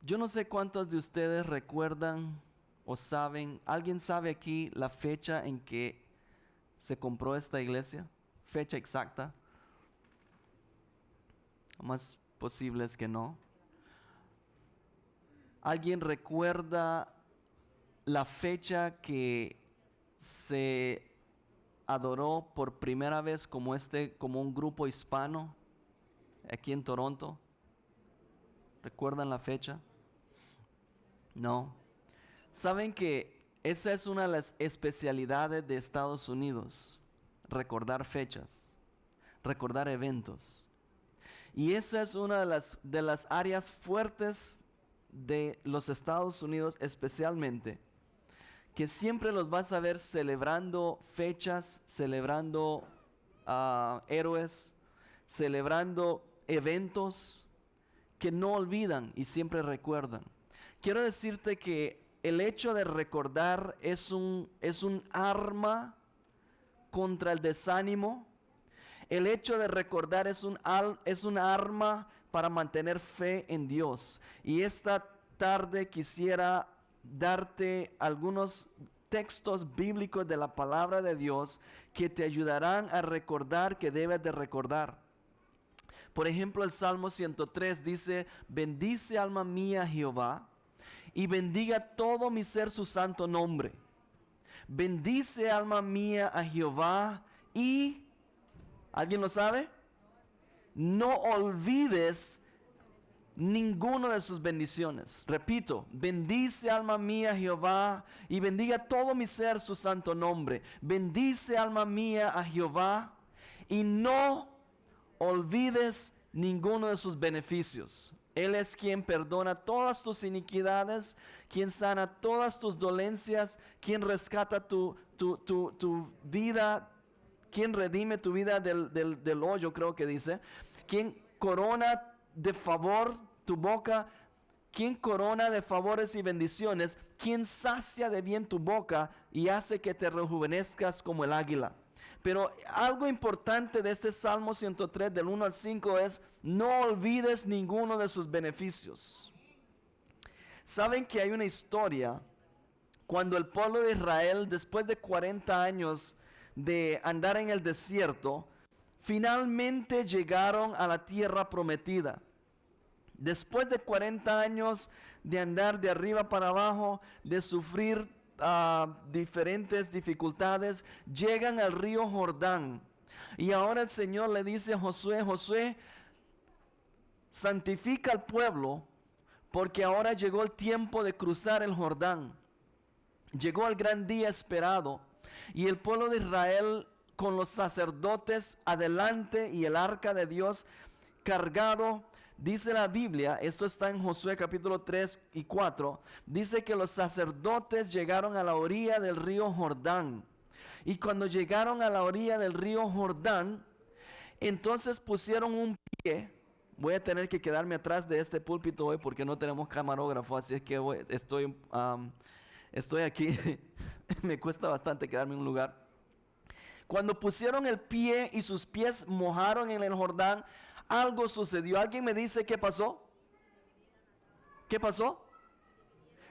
Yo no sé cuántos de ustedes recuerdan o saben, ¿alguien sabe aquí la fecha en que se compró esta iglesia? Fecha exacta. Lo más posible es que no. ¿Alguien recuerda la fecha que se adoró por primera vez como un grupo hispano aquí en Toronto? ¿Recuerdan la fecha? No. ¿Saben que esa es una de las especialidades de Estados Unidos? Recordar fechas, recordar eventos. Y esa es una de las áreas fuertes de los Estados Unidos especialmente, que siempre los vas a ver celebrando fechas, celebrando héroes, celebrando eventos que no olvidan y siempre recuerdan. Quiero decirte que el hecho de recordar es un arma contra el desánimo. El hecho de recordar es un arma para mantener fe en Dios. Y esta tarde quisiera darte algunos textos bíblicos de la palabra de Dios que te ayudarán a recordar que debes de recordar. Por ejemplo, el Salmo 103 dice: bendice alma mía Jehová, y bendiga todo mi ser su santo nombre. Bendice alma mía a Jehová y... ¿alguien lo sabe? No olvides ninguno de sus bendiciones. Repito, bendice alma mía Jehová y bendiga todo mi ser su santo nombre. Bendice alma mía a Jehová y no olvides ninguno de sus beneficios. Él es quien perdona todas tus iniquidades, quien sana todas tus dolencias, quien rescata tu vida, quien redime tu vida del hoyo, creo que dice. Quien corona de favor tu boca, quien corona de favores y bendiciones, quien sacia de bien tu boca y hace que te rejuvenezcas como el águila. Pero algo importante de este Salmo 103 del 1 al 5 es: no olvides ninguno de sus beneficios. Saben que hay una historia cuando el pueblo de Israel, después de 40 años de andar en el desierto, finalmente llegaron a la tierra prometida. Después de 40 años de andar de arriba para abajo, de sufrir diferentes dificultades, llegan al río Jordán. Y ahora el Señor le dice a Josué: Josué, santifica al pueblo, porque ahora llegó el tiempo de cruzar el Jordán. Llegó el gran día esperado, y el pueblo de Israel, con los sacerdotes adelante y el arca de Dios cargado. Dice la Biblia, esto está en Josué capítulo 3 y 4, dice que los sacerdotes llegaron a la orilla del río Jordán. Y cuando llegaron a la orilla del río Jordán, entonces pusieron un pie. Voy a tener que quedarme atrás de este púlpito hoy porque no tenemos camarógrafo, así es que estoy aquí. Me cuesta bastante quedarme en un lugar. Cuando pusieron el pie y sus pies mojaron en el Jordán, algo sucedió. ¿Alguien me dice qué pasó? ¿Qué pasó?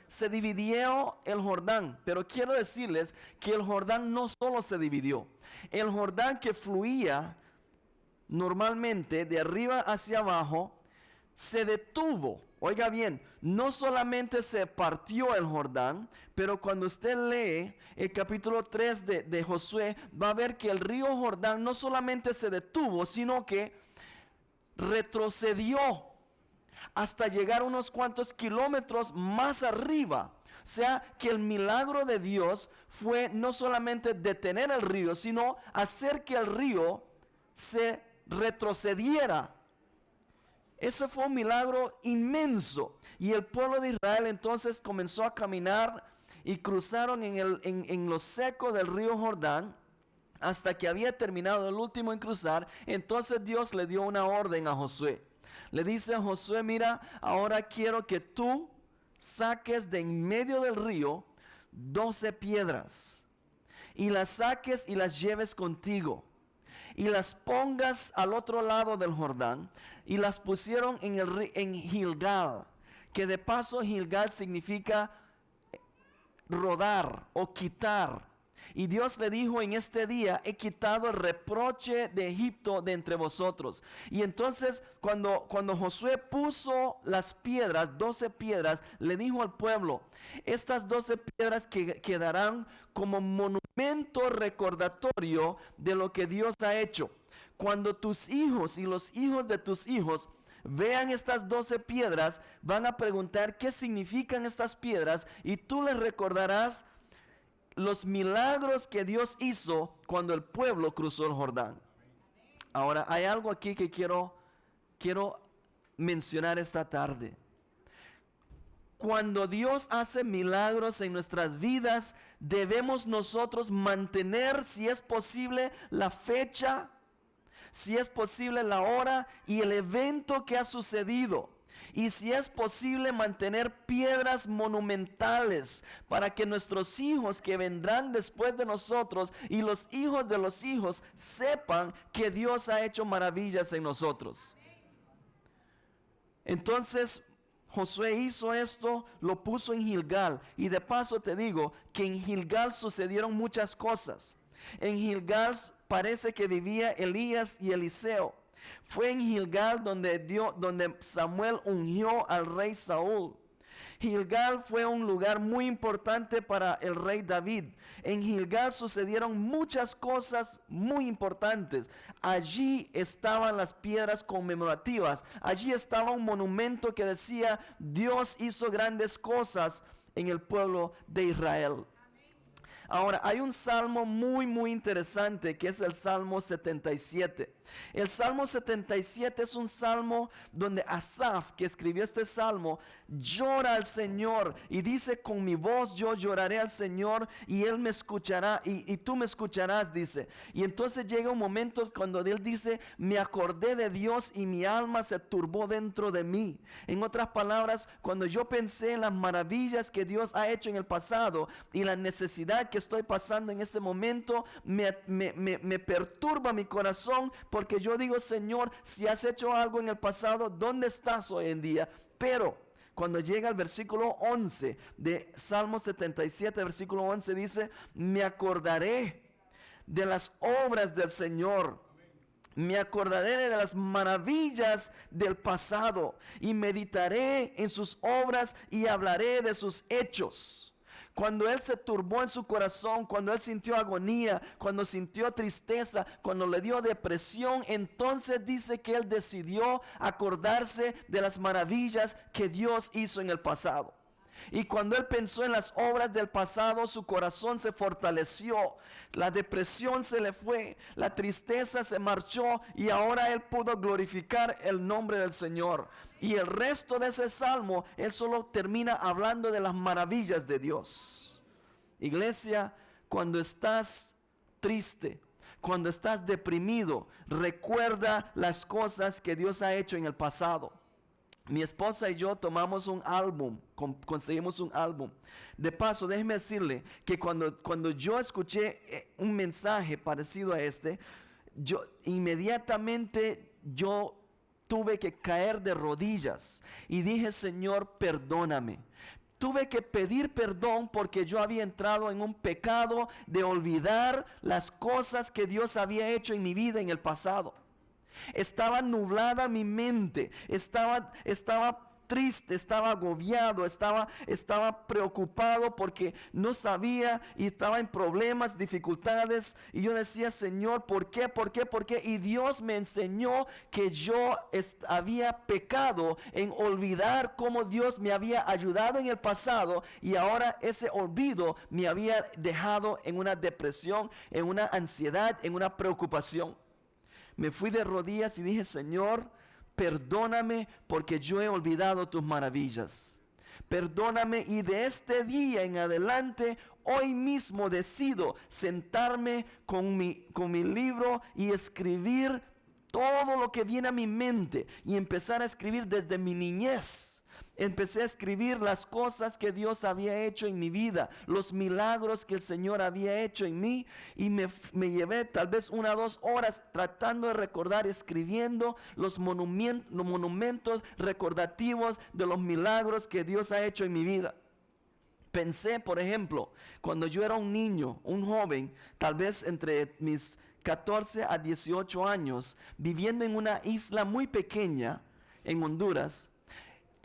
Se dividió el Jordán. Pero quiero decirles que el Jordán no solo se dividió. El Jordán que fluía normalmente de arriba hacia abajo se detuvo. Oiga bien, no solamente se partió el Jordán, pero cuando usted lee el capítulo 3 de Josué, va a ver que el río Jordán no solamente se detuvo, sino que retrocedió hasta llegar unos cuantos kilómetros más arriba. O sea que el milagro de Dios fue no solamente detener el río, sino hacer que el río se retrocediera. Ese fue un milagro inmenso. Y el pueblo de Israel entonces comenzó a caminar y cruzaron en lo seco del río Jordán hasta que había terminado el último en cruzar. Entonces Dios le dio una orden a Josué. Le dice a Josué: mira, ahora quiero que tú saques de en medio del río 12 piedras y las saques y las lleves contigo y las pongas al otro lado del Jordán. Y las pusieron en Gilgal, que de paso Gilgal significa rodar o quitar. Y Dios le dijo: en este día he quitado el reproche de Egipto de entre vosotros. Y entonces cuando Josué puso las piedras, 12 piedras, le dijo al pueblo: estas 12 piedras que quedarán como monumento recordatorio de lo que Dios ha hecho. Cuando tus hijos y los hijos de tus hijos vean estas 12 piedras, van a preguntar qué significan estas piedras, y tú les recordarás los milagros que Dios hizo cuando el pueblo cruzó el Jordán. Ahora, hay algo aquí que quiero mencionar esta tarde. Cuando Dios hace milagros en nuestras vidas, debemos nosotros mantener, si es posible, la fecha, si es posible, la hora y el evento que ha sucedido. Y si es posible, mantener piedras monumentales para que nuestros hijos que vendrán después de nosotros y los hijos de los hijos sepan que Dios ha hecho maravillas en nosotros. Entonces Josué hizo esto, lo puso en Gilgal. Y de paso te digo que en Gilgal sucedieron muchas cosas. En Gilgal parece que vivía Elías y Eliseo. Fue en Gilgal donde Samuel ungió al rey Saúl. Gilgal fue un lugar muy importante para el rey David. En Gilgal sucedieron muchas cosas muy importantes. Allí estaban las piedras conmemorativas. Allí estaba un monumento que decía: Dios hizo grandes cosas en el pueblo de Israel. Ahora, hay un salmo muy interesante, que es el Salmo 77. El Salmo 77 es un salmo donde Asaf, que escribió este salmo, llora al Señor y dice: con mi voz yo lloraré al Señor y Él me escuchará y tú me escucharás, dice. Y entonces llega un momento cuando Él dice: me acordé de Dios y mi alma se turbó dentro de mí. En otras palabras, cuando yo pensé en las maravillas que Dios ha hecho en el pasado y la necesidad que estoy pasando en este momento, me perturba mi corazón, porque yo digo: Señor, si has hecho algo en el pasado, ¿dónde estás hoy en día? Pero cuando llega el versículo 11 de Salmo 77, versículo 11 dice: me acordaré de las obras del Señor, me acordaré de las maravillas del pasado y meditaré en sus obras y hablaré de sus hechos. Cuando él se turbó en su corazón, cuando él sintió agonía, cuando sintió tristeza, cuando le dio depresión, entonces dice que él decidió acordarse de las maravillas que Dios hizo en el pasado. Y cuando él pensó en las obras del pasado, su corazón se fortaleció, la depresión se le fue, la tristeza se marchó, y ahora él pudo glorificar el nombre del Señor. Y el resto de ese salmo, él solo termina hablando de las maravillas de Dios. Iglesia, cuando estás triste, cuando estás deprimido, recuerda las cosas que Dios ha hecho en el pasado. Mi esposa y yo tomamos un álbum, conseguimos un álbum. De paso, déjeme decirle que cuando yo escuché un mensaje parecido a este, yo inmediatamente tuve que caer de rodillas y dije: Señor, perdóname. Tuve que pedir perdón porque yo había entrado en un pecado de olvidar las cosas que Dios había hecho en mi vida en el pasado. Estaba nublada mi mente, estaba triste, estaba agobiado, estaba preocupado porque no sabía y estaba en problemas, dificultades, y yo decía: Señor, ¿por qué? Y Dios me enseñó que yo había pecado en olvidar cómo Dios me había ayudado en el pasado, y ahora ese olvido me había dejado en una depresión, en una ansiedad, en una preocupación. Me fui de rodillas y dije: Señor, perdóname porque yo he olvidado tus maravillas. Perdóname, y de este día en adelante, hoy mismo decido sentarme con mi libro y escribir todo lo que viene a mi mente, y empezar a escribir desde mi niñez. Empecé a escribir las cosas que Dios había hecho en mi vida, los milagros que el Señor había hecho en mí, y me llevé tal vez 1 o 2 horas tratando de recordar, escribiendo los monumentos recordativos de los milagros que Dios ha hecho en mi vida. Pensé, por ejemplo, cuando yo era un niño, un joven, tal vez entre mis 14 a 18 años, viviendo en una isla muy pequeña en Honduras.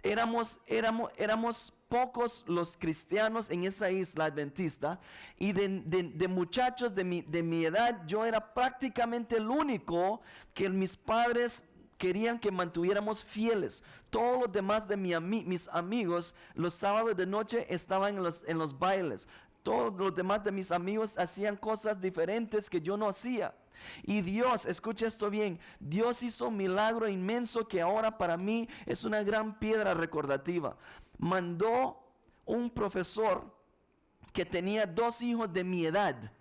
Éramos pocos los cristianos en esa isla adventista, y de muchachos de mi edad, yo era prácticamente el único que mis padres querían que mantuviéramos fieles. Todos los demás de mis amigos, los sábados de noche estaban en los bailes. Todos los demás de mis amigos hacían cosas diferentes que yo no hacía. Y Dios, escucha esto bien, Dios hizo un milagro inmenso que ahora para mí es una gran piedra recordativa. Mandó un profesor que tenía 2 hijos de mi edad.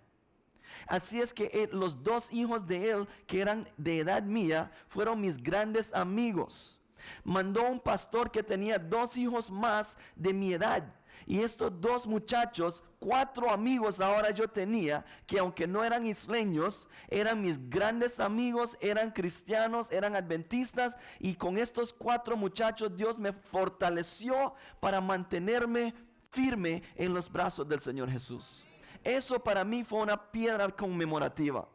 Así es que los 2 hijos de él, que eran de edad mía, fueron mis grandes amigos. Mandó un pastor que tenía 2 hijos más de mi edad. Y estos 2 muchachos, 4 amigos ahora yo tenía, que aunque no eran isleños, eran mis grandes amigos, eran cristianos, eran adventistas. Y con estos 4 muchachos Dios me fortaleció para mantenerme firme en los brazos del Señor Jesús. Eso para mí fue una piedra conmemorativa.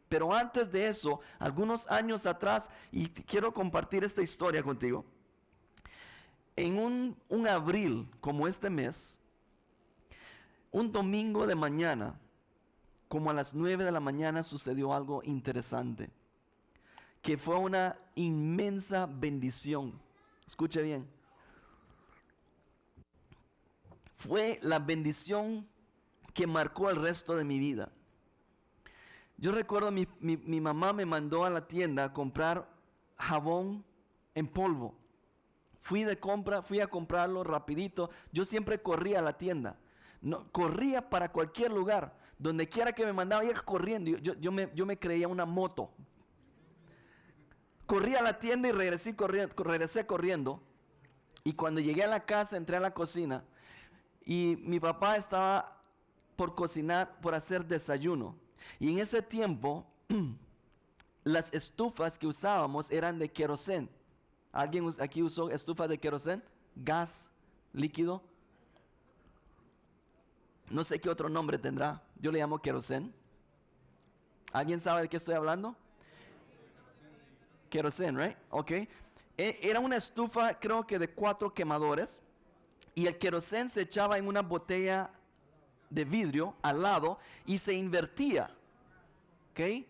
Pero antes de eso, algunos años atrás, y quiero compartir esta historia contigo. En un abril como este mes, un domingo de mañana, como a las 9 de la mañana, sucedió algo interesante, que fue una inmensa bendición. Escuche bien. Fue la bendición que marcó el resto de mi vida. Yo recuerdo mi mamá me mandó a la tienda a comprar jabón en polvo. Fui a comprarlo rapidito. Yo siempre corría a la tienda. No, corría para cualquier lugar. Donde quiera que me mandaba, iba corriendo. Yo me creía una moto. Corrí a la tienda y regresé corriendo. Y cuando llegué a la casa, entré a la cocina. Y mi papá estaba por cocinar, por hacer desayuno. Y en ese tiempo, las estufas que usábamos eran de querosén. ¿Alguien aquí usó estufas de querosén? Gas líquido. No sé qué otro nombre tendrá. Yo le llamo querosén. ¿Alguien sabe de qué estoy hablando? Querosén, right? Ok. Era una estufa, creo que de 4 quemadores. Y el querosén se echaba en una botella de vidrio al lado y se invertía. ¿Ok?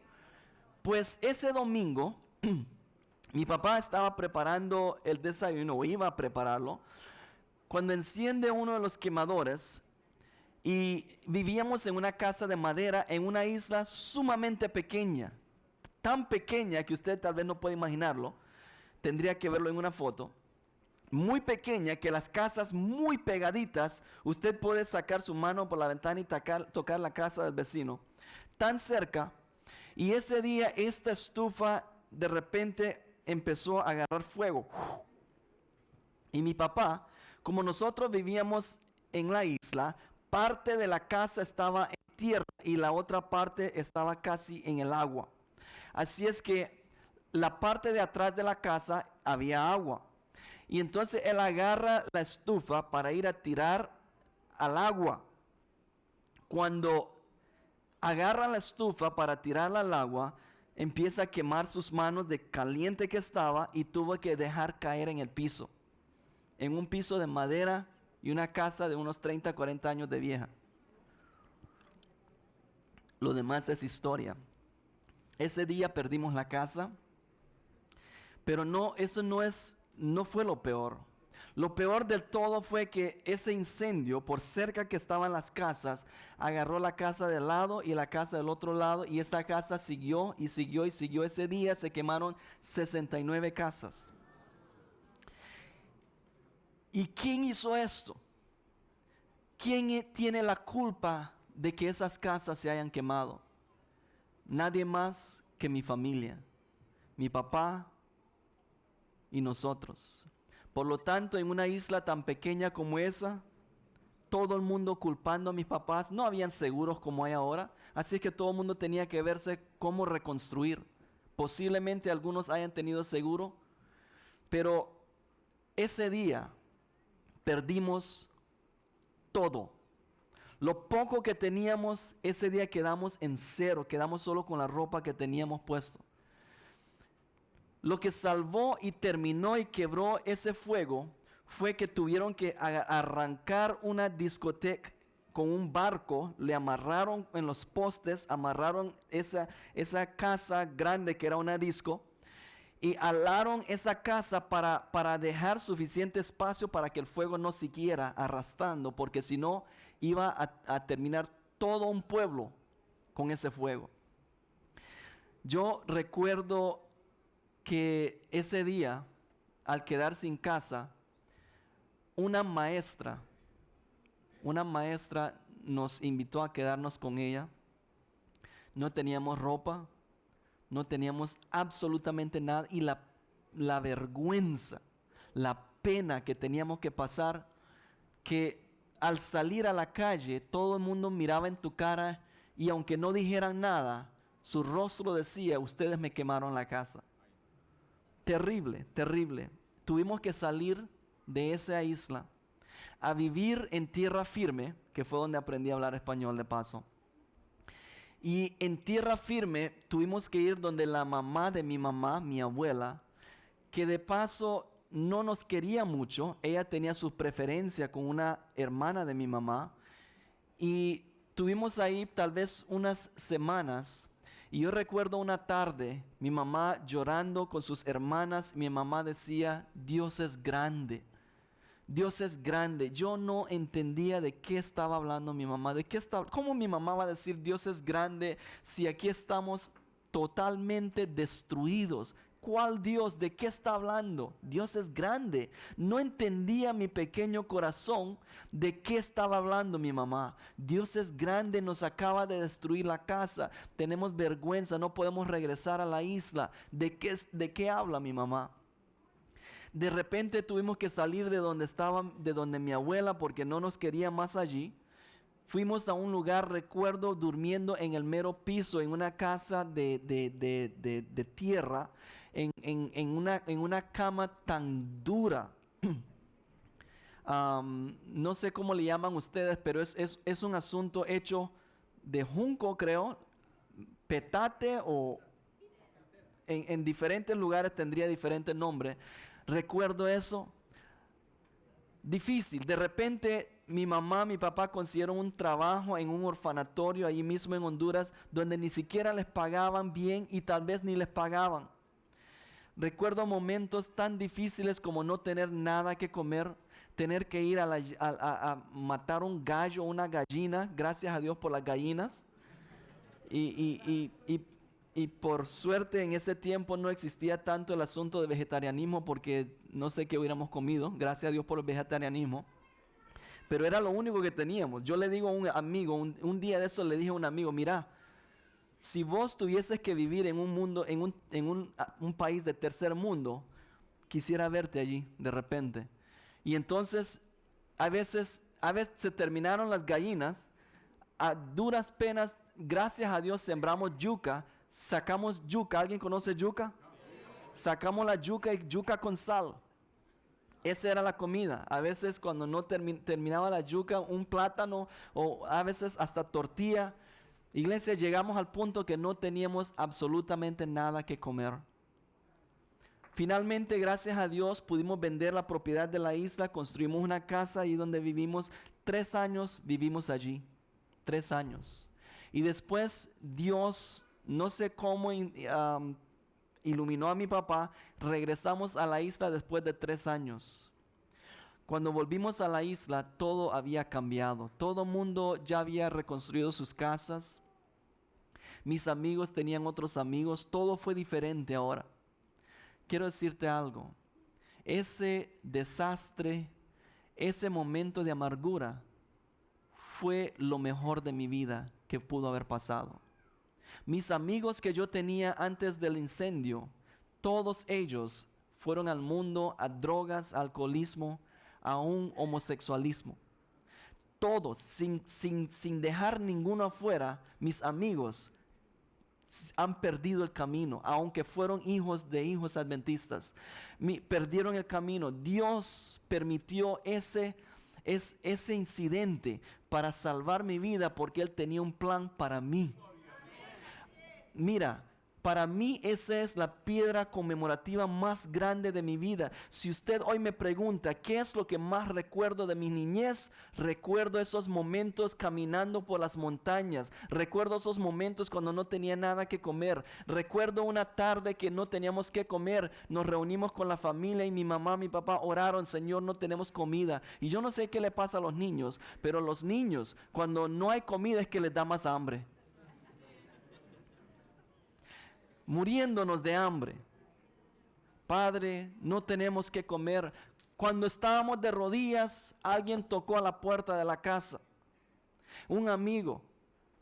Pues ese domingo mi papá estaba preparando el desayuno, o iba a prepararlo, cuando enciende uno de los quemadores. Y vivíamos en una casa de madera en una isla sumamente pequeña, tan pequeña que usted tal vez no puede imaginarlo, tendría que verlo en una foto. Muy pequeña, que las casas muy pegaditas, usted puede sacar su mano por la ventana y tocar la casa del vecino, tan cerca. Y ese día esta estufa de repente empezó a agarrar fuego. Y mi papá, como nosotros vivíamos en la isla, parte de la casa estaba en tierra y la otra parte estaba casi en el agua. Así es que la parte de atrás de la casa había agua. Y entonces él agarra la estufa para ir a tirar al agua. Cuando agarra la estufa para tirarla al agua, empieza a quemar sus manos de caliente que estaba y tuvo que dejar caer en el piso. En un piso de madera y una casa de unos 30, 40 años de vieja. Lo demás es historia. Ese día perdimos la casa, pero eso no fue lo peor. Lo peor del todo fue que ese incendio, por cerca que estaban las casas, agarró la casa del lado y la casa del otro lado, y esa casa siguió y siguió y siguió. Ese día se quemaron 69 casas. ¿Y quién hizo esto? ¿Quién tiene la culpa de que esas casas se hayan quemado? Nadie más que mi familia, mi papá y nosotros. Por lo tanto, en una isla tan pequeña como esa, todo el mundo culpando a mis papás, no habían seguros como hay ahora, así es que todo el mundo tenía que verse cómo reconstruir. Posiblemente algunos hayan tenido seguro, pero ese día perdimos todo. Lo poco que teníamos, ese día quedamos en cero, quedamos solo con la ropa que teníamos puesto. Lo que salvó y terminó y quebró ese fuego fue que tuvieron que arrancar una discoteca con un barco, le amarraron en los postes, amarraron esa casa grande que era una disco y alaron esa casa para dejar suficiente espacio para que el fuego no siguiera arrastrando, porque si no iba a terminar todo un pueblo con ese fuego. Yo recuerdo que ese día, al quedar sin casa, una maestra nos invitó a quedarnos con ella. No teníamos ropa, no teníamos absolutamente nada, y la vergüenza, la pena que teníamos que pasar, que al salir a la calle todo el mundo miraba en tu cara y aunque no dijeran nada, su rostro decía: ustedes me quemaron la casa. Terrible, terrible. Tuvimos que salir de esa isla a vivir en tierra firme, que fue donde aprendí a hablar español de paso. Y en tierra firme tuvimos que ir donde la mamá de mi mamá, mi abuela, que de paso no nos quería mucho. Ella tenía su preferencia con una hermana de mi mamá. Y tuvimos ahí tal vez unas semanas. Y yo recuerdo una tarde, mi mamá llorando con sus hermanas. Mi mamá decía: Dios es grande. Dios es grande. Yo no entendía de qué estaba hablando mi mamá. ¿Cómo mi mamá va a decir Dios es grande si aquí estamos totalmente destruidos? ¿Cuál Dios? ¿De qué está hablando? Dios es grande. No entendía mi pequeño corazón de qué estaba hablando mi mamá. Dios es grande, nos acaba de destruir la casa. Tenemos vergüenza, no podemos regresar a la isla. ¿De qué habla mi mamá? De repente tuvimos que salir de donde mi abuela, porque no nos quería más allí. Fuimos a un lugar, recuerdo, durmiendo en el mero piso, en una casa de tierra, en una cama tan dura. No sé cómo le llaman ustedes, pero es un asunto hecho de junco, creo, petate, o en diferentes lugares tendría diferente nombre. Recuerdo eso. Difícil. De repente mi mamá, mi papá consiguieron un trabajo en un orfanatorio ahí mismo en Honduras, donde ni siquiera les pagaban bien y tal vez ni les pagaban. Recuerdo momentos tan difíciles como no tener nada que comer, tener que ir a matar un gallo, una gallina. Gracias a Dios por las gallinas. Y por suerte en ese tiempo no existía tanto el asunto de vegetarianismo, porque no sé qué hubiéramos comido. Gracias a Dios por el vegetarianismo. Pero era lo único que teníamos. Yo le digo a un amigo, un día de eso le dije a un amigo: mira, si vos tuvieses que vivir en un mundo, en un país de tercer mundo, quisiera verte allí de repente. Y entonces a veces se terminaron las gallinas. A duras penas, gracias a Dios, sembramos yuca. Sacamos yuca. ¿Alguien conoce yuca? Sacamos la yuca y yuca con sal. Esa era la comida. A veces cuando no terminaba la yuca, un plátano, o a veces hasta tortilla. Iglesia, llegamos al punto que no teníamos absolutamente nada que comer. Finalmente, gracias a Dios, pudimos vender la propiedad de la isla. Construimos una casa ahí donde vivimos. 3 años vivimos allí. 3 años. Y después Dios, no sé cómo, iluminó a mi papá. Regresamos a la isla después de 3 años. Cuando volvimos a la isla, todo había cambiado. Todo el mundo ya había reconstruido sus casas. Mis amigos tenían otros amigos. Todo fue diferente ahora. Quiero decirte algo. Ese desastre, ese momento de amargura, fue lo mejor de mi vida que pudo haber pasado. Mis amigos que yo tenía antes del incendio, todos ellos fueron al mundo, a drogas, a alcoholismo, a un homosexualismo. Todos, sin dejar ninguno afuera, mis amigos han perdido el camino, aunque fueron hijos de hijos adventistas. Perdieron el camino. Dios permitió ese incidente para salvar mi vida porque Él tenía un plan para mí. Mira, para mí esa es la piedra conmemorativa más grande de mi vida. Si usted hoy me pregunta qué es lo que más recuerdo de mi niñez, recuerdo esos momentos caminando por las montañas. Recuerdo esos momentos cuando no tenía nada que comer. Recuerdo una tarde que no teníamos que comer. Nos reunimos con la familia y mi mamá, mi papá oraron: Señor, no tenemos comida. Y yo no sé qué le pasa a los niños, pero los niños, cuando no hay comida, es que les da más hambre. Muriéndonos de hambre. Padre, no tenemos que comer. Cuando estábamos de rodillas, alguien tocó a la puerta de la casa. Un amigo: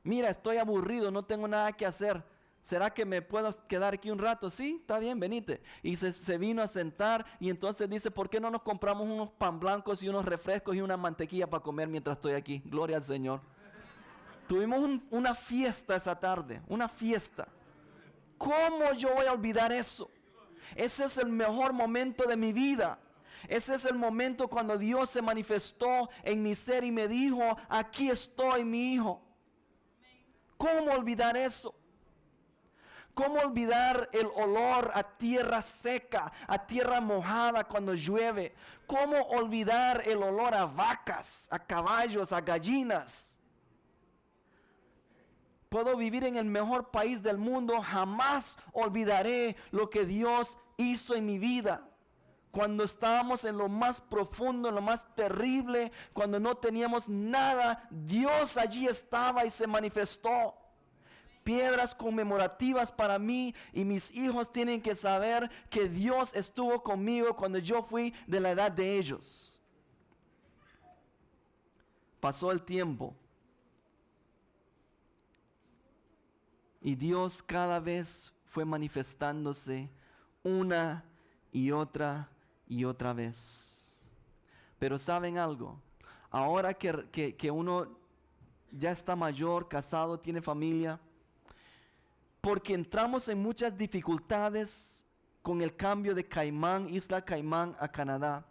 mira, estoy aburrido, no tengo nada que hacer. ¿Será que me puedo quedar aquí un rato? Sí, está bien, venite. Y se vino a sentar y entonces dice: ¿por qué no nos compramos unos pan blancos y unos refrescos y una mantequilla para comer mientras estoy aquí? Gloria al Señor. Tuvimos una fiesta esa tarde, una fiesta. ¿Cómo yo voy a olvidar eso? Ese es el mejor momento de mi vida. Ese es el momento cuando Dios se manifestó en mi ser y me dijo: aquí estoy, mi hijo. ¿Cómo olvidar eso? ¿Cómo olvidar el olor a tierra seca, a tierra mojada cuando llueve? ¿Cómo olvidar el olor a vacas, a caballos, a gallinas? Puedo vivir en el mejor país del mundo, jamás olvidaré lo que Dios hizo en mi vida. Cuando estábamos en lo más profundo, en lo más terrible, cuando no teníamos nada, Dios allí estaba y se manifestó. Piedras conmemorativas para mí, y mis hijos tienen que saber que Dios estuvo conmigo cuando yo fui de la edad de ellos. Pasó el tiempo. Y Dios cada vez fue manifestándose una y otra vez. Pero ¿saben algo? Ahora que uno ya está mayor, casado, tiene familia, porque entramos en muchas dificultades con el cambio de Caimán, Isla Caimán, a Canadá,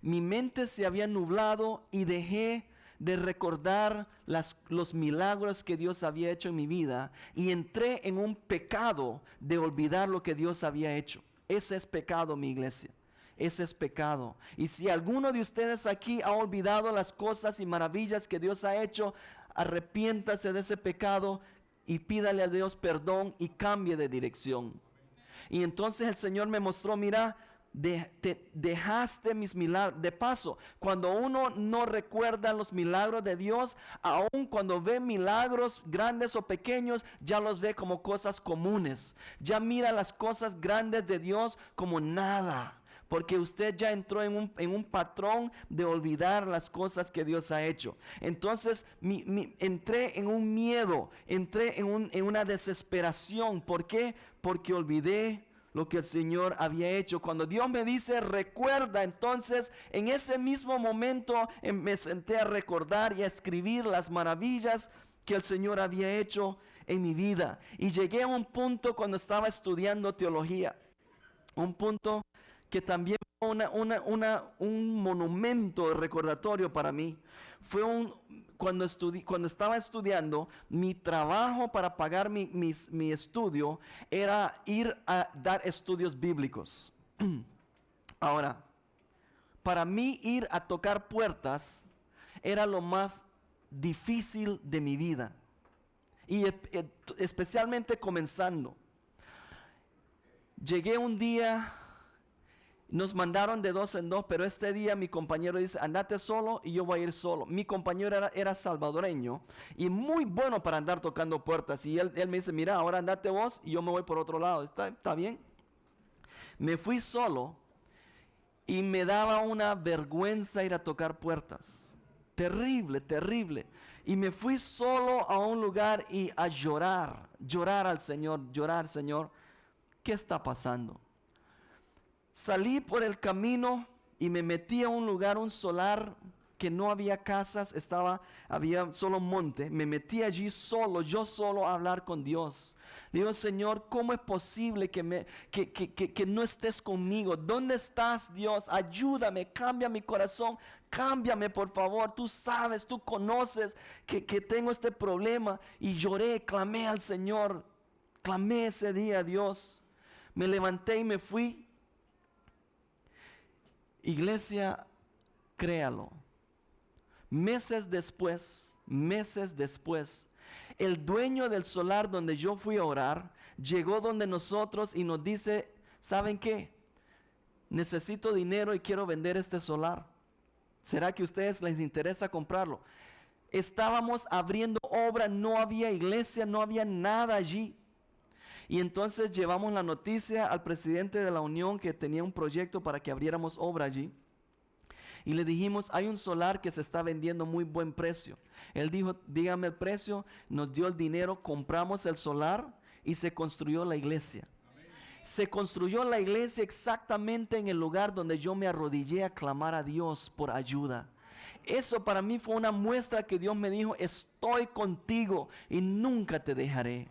mi mente se había nublado y dejé de recordar los milagros que Dios había hecho en mi vida, y entré en un pecado de olvidar lo que Dios había hecho. Ese es pecado, mi iglesia. Ese es pecado. Y si alguno de ustedes aquí ha olvidado las cosas y maravillas que Dios ha hecho, arrepiéntase de ese pecado y pídale a Dios perdón y cambie de dirección. Y entonces el Señor me mostró: mira, dejaste mis milagros. De paso, cuando uno no recuerda los milagros de Dios, aun cuando ve milagros grandes o pequeños, ya los ve como cosas comunes. Ya mira las cosas grandes de Dios como nada, porque usted ya entró en un patrón de olvidar las cosas que Dios ha hecho. Entonces entré en un miedo, entré en una desesperación. ¿Por qué? Porque olvidé lo que el Señor había hecho. Cuando Dios me dice: recuerda, entonces en ese mismo momento me senté a recordar y a escribir las maravillas que el Señor había hecho en mi vida. Y llegué a un punto cuando estaba estudiando teología, un punto que también fue un monumento recordatorio para mí. Fue cuando estaba estudiando, mi trabajo para pagar mi estudio era ir a dar estudios bíblicos. Ahora, para mí ir a tocar puertas era lo más difícil de mi vida, y especialmente comenzando. Llegué un día, nos mandaron de 2 en 2, pero este día mi compañero dice: andate solo y yo voy a ir solo. Mi compañero era salvadoreño y muy bueno para andar tocando puertas, y él me dice: mira, ahora andate vos y yo me voy por otro lado. ¿Está bien? Me fui solo y me daba una vergüenza ir a tocar puertas. Terrible, terrible. Y me fui solo a un lugar y a llorar al Señor, Señor, ¿qué está pasando? Salí por el camino y me metí a un lugar, un solar que no había casas, había solo monte. Me metí allí solo, yo solo a hablar con Dios. Digo, Señor, ¿cómo es posible que no estés conmigo? ¿Dónde estás, Dios? Ayúdame, cambia mi corazón, cámbiame por favor. Tú sabes, tú conoces que tengo este problema. Y lloré, clamé al Señor, clamé ese día a Dios. Me levanté y me fui. Iglesia, créalo. Meses después, el dueño del solar donde yo fui a orar, llegó donde nosotros y nos dice, ¿saben qué? Necesito dinero y quiero vender este solar. ¿Será que a ustedes les interesa comprarlo? Estábamos abriendo obra, no había iglesia, no había nada allí. Y entonces llevamos la noticia al presidente de la unión que tenía un proyecto para que abriéramos obra allí. Y le dijimos, hay un solar que se está vendiendo muy buen precio. Él dijo, dígame el precio, nos dio el dinero, compramos el solar y se construyó la iglesia. Se construyó la iglesia exactamente en el lugar donde yo me arrodillé a clamar a Dios por ayuda. Eso para mí fue una muestra que Dios me dijo, estoy contigo y nunca te dejaré.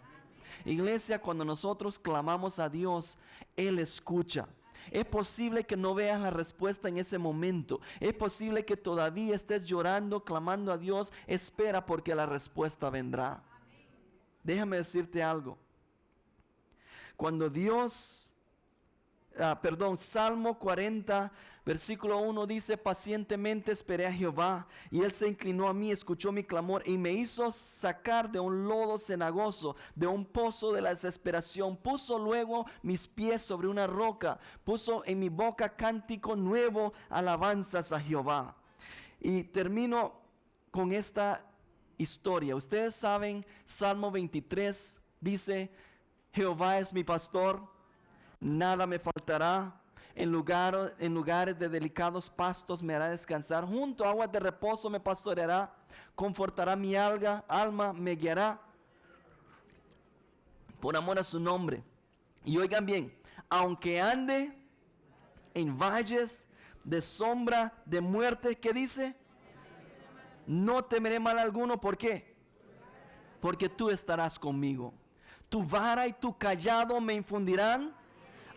Iglesia, cuando nosotros clamamos a Dios, Él escucha. Es posible que no veas la respuesta en ese momento. Es posible que todavía estés llorando, clamando a Dios. Espera porque la respuesta vendrá. Déjame decirte algo. Cuando Dios, Salmo 40, versículo 1 dice, pacientemente esperé a Jehová, y Él se inclinó a mí, escuchó mi clamor, y me hizo sacar de un lodo cenagoso, de un pozo de la desesperación. Puso luego mis pies sobre una roca, puso en mi boca cántico nuevo, alabanzas a Jehová. Y termino con esta historia. Ustedes saben, Salmo 23 dice, Jehová es mi pastor, nada me faltará. En lugares de delicados pastos me hará descansar. Junto a aguas de reposo me pastoreará. Confortará mi alma, me guiará por amor a su nombre. Y oigan bien, aunque ande en valles de sombra de muerte, ¿qué dice? No temeré mal alguno. ¿Por qué? Porque tú estarás conmigo. Tu vara y tu cayado me infundirán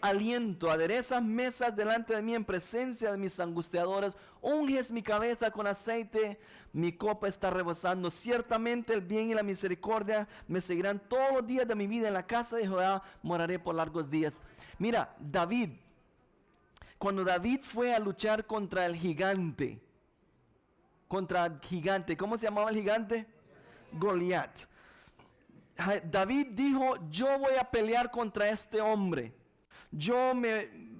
aliento. Aderezas mesas delante de mí en presencia de mis angustiadores. Unges mi cabeza con aceite, mi copa está rebosando. Ciertamente el bien y la misericordia me seguirán todos los días de mi vida. En la casa de Jehová moraré por largos días. Mira, cuando David fue a luchar contra el gigante, ¿cómo se llamaba el gigante? Goliat. David dijo, yo voy a pelear contra este hombre.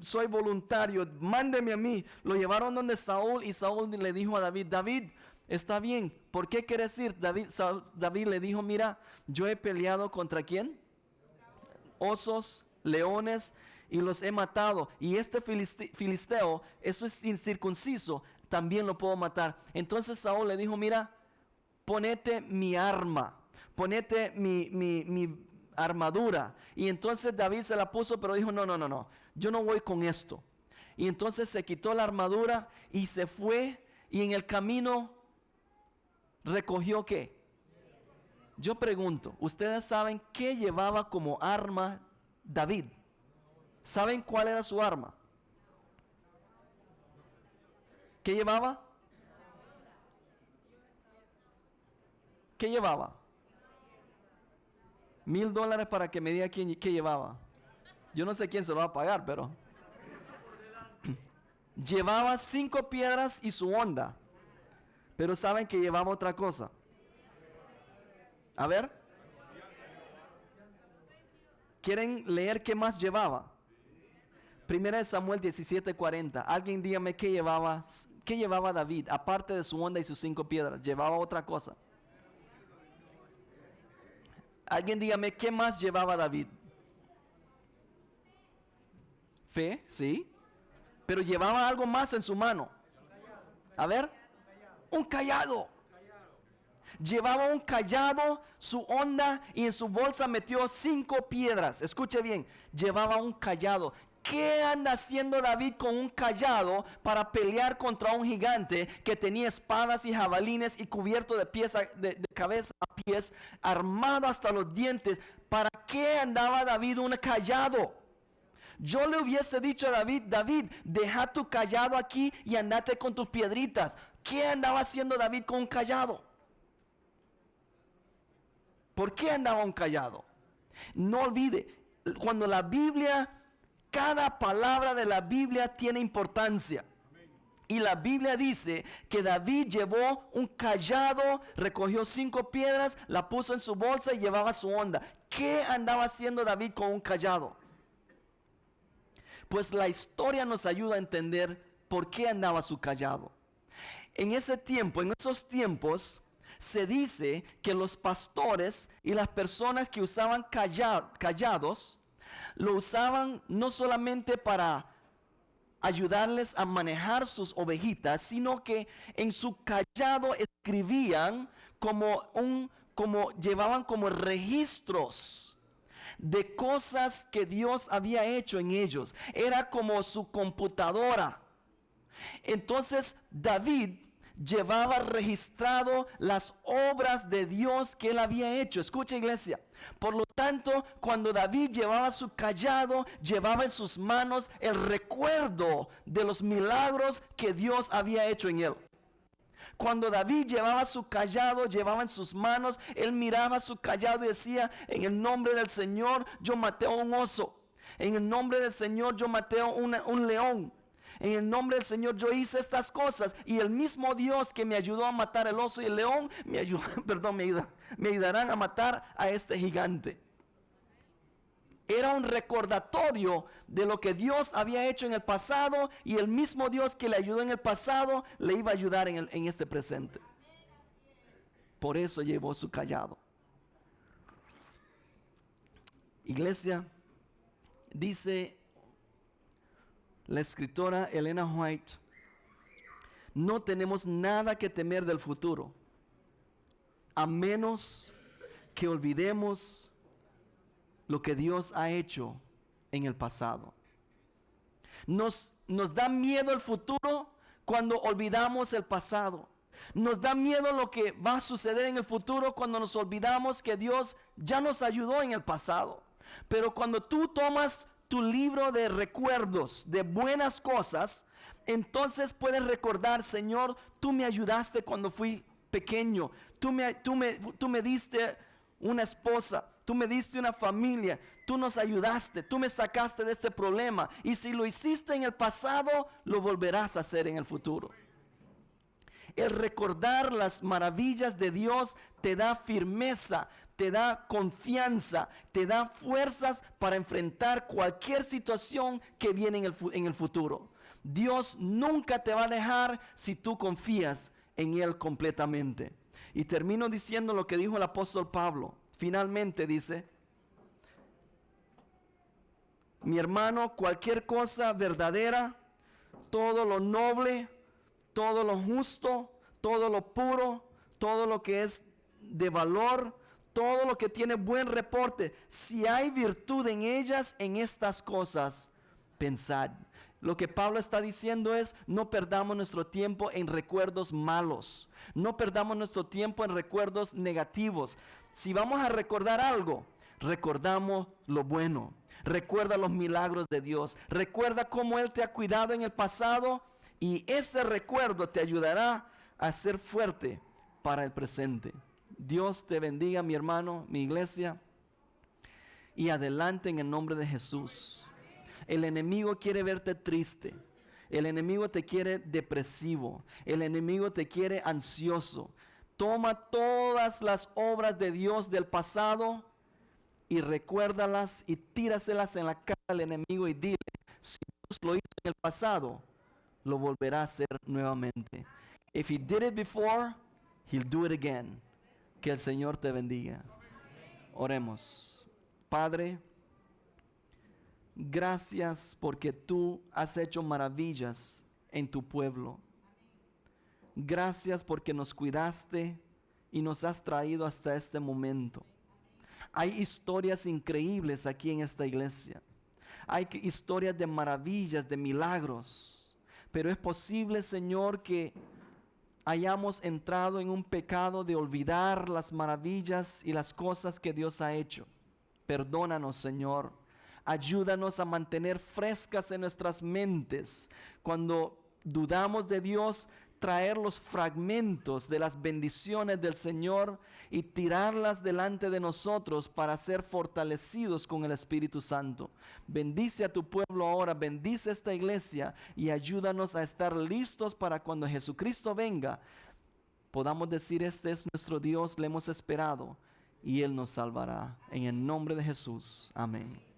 Soy voluntario, mándeme a mí. Lo llevaron donde Saúl y Saúl le dijo a David, David, está bien, ¿por qué quieres ir? David le dijo, mira, yo he peleado contra ¿quién? Osos, leones y los he matado. Y este filisteo, eso es incircunciso, también lo puedo matar. Entonces Saúl le dijo, mira, ponete mi arma, ponete mi armadura. Y entonces David se la puso, pero dijo, no, yo no voy con esto. Y entonces se quitó la armadura y se fue, y en el camino recogió ¿qué? Yo pregunto, ¿ustedes saben qué llevaba como arma David? ¿Saben cuál era su arma? ¿Qué llevaba? ¿Qué llevaba? $1,000 para que me diga qué llevaba. Yo no sé quién se lo va a pagar, pero llevaba 5 piedras y su honda. Pero saben que llevaba otra cosa. A ver, ¿quieren leer qué más llevaba? Primera de Samuel 17:40. Alguien dígame qué llevaba David, aparte de su honda y sus 5 piedras. Llevaba otra cosa. Alguien dígame qué más llevaba David. Fe, sí. Pero llevaba algo más en su mano. A ver, un cayado. Llevaba un cayado, su honda, y en su bolsa metió 5 piedras. Escuche bien, llevaba un cayado. ¿Qué anda haciendo David con un cayado para pelear contra un gigante que tenía espadas y jabalines y cubierto de pies de cabeza a pies, armado hasta los dientes? ¿Para qué andaba David un cayado? Yo le hubiese dicho a David: David, deja tu cayado aquí y andate con tus piedritas. ¿Qué andaba haciendo David con un cayado? ¿Por qué andaba un cayado? No olvide, cuando la Biblia, cada palabra de la Biblia tiene importancia. Y la Biblia dice que David llevó un cayado, recogió 5 piedras, la puso en su bolsa y llevaba su onda. ¿Qué andaba haciendo David con un cayado? Pues la historia nos ayuda a entender por qué andaba su cayado. En ese tiempo, en esos tiempos, se dice que los pastores y las personas que usaban callados, lo usaban no solamente para ayudarles a manejar sus ovejitas, sino que en su cayado escribían llevaban como registros de cosas que Dios había hecho en ellos. Era como su computadora. Entonces David llevaba registrado las obras de Dios que él había hecho. Escucha, iglesia. Por lo tanto, cuando David llevaba su cayado, llevaba en sus manos el recuerdo de los milagros que Dios había hecho en él. Cuando David llevaba su cayado, llevaba en sus manos, él miraba su cayado y decía: en el nombre del Señor yo maté a un oso. En el nombre del Señor yo maté a un león. En el nombre del Señor yo hice estas cosas, y el mismo Dios que me ayudó a matar el oso y el león me ayudarán a matar a este gigante. Era un recordatorio de lo que Dios había hecho en el pasado, y el mismo Dios que le ayudó en el pasado le iba a ayudar en este presente. Por eso llevó su cayado. Iglesia, dice la escritora Elena White: no tenemos nada que temer del futuro, a menos que olvidemos lo que Dios ha hecho en el pasado. Nos da miedo el futuro cuando olvidamos el pasado. Nos da miedo lo que va a suceder en el futuro cuando nos olvidamos que Dios ya nos ayudó en el pasado. Pero cuando tú tomas tu libro de recuerdos de buenas cosas, entonces puedes recordar: Señor, tú me ayudaste cuando fui pequeño. Tú me diste una esposa. Tú me diste una familia. Tú nos ayudaste. Tú me sacaste de este problema. Y si lo hiciste en el pasado, lo volverás a hacer en el futuro. El recordar las maravillas de Dios te da firmeza, te da confianza, te da fuerzas para enfrentar cualquier situación que viene en el futuro. Dios nunca te va a dejar si tú confías en Él completamente. Y termino diciendo lo que dijo el apóstol Pablo. Finalmente dice: mi hermano, cualquier cosa verdadera, todo lo noble, todo lo justo, todo lo puro, todo lo que es de valor, todo lo que tiene buen reporte, si hay virtud en ellas, en estas cosas pensad. Lo que Pablo está diciendo es: no perdamos nuestro tiempo en recuerdos malos. No perdamos nuestro tiempo en recuerdos negativos. Si vamos a recordar algo, recordamos lo bueno. Recuerda los milagros de Dios. Recuerda cómo Él te ha cuidado en el pasado, y ese recuerdo te ayudará a ser fuerte para el presente. Dios te bendiga, mi hermano, mi iglesia, y adelante en el nombre de Jesús. El enemigo quiere verte triste. El enemigo te quiere depresivo. El enemigo te quiere ansioso. Toma todas las obras de Dios del pasado y recuérdalas y tíraselas en la cara al enemigo y dile: si Dios lo hizo en el pasado, lo volverá a hacer nuevamente. If he did it before, he'll do it again. Que el Señor te bendiga. Oremos. Padre, gracias porque tú has hecho maravillas en tu pueblo. Gracias porque nos cuidaste y nos has traído hasta este momento. Hay historias increíbles aquí en esta iglesia. Hay historias de maravillas, de milagros. Pero es posible, Señor, que hayamos entrado en un pecado de olvidar las maravillas y las cosas que Dios ha hecho. Perdónanos, Señor. Ayúdanos a mantener frescas en nuestras mentes cuando dudamos de Dios, traer los fragmentos de las bendiciones del Señor y tirarlas delante de nosotros para ser fortalecidos con el Espíritu Santo. Bendice a tu pueblo ahora, bendice esta iglesia y ayúdanos a estar listos para cuando Jesucristo venga, podamos decir: este es nuestro Dios, le hemos esperado y Él nos salvará. En el nombre de Jesús, amén.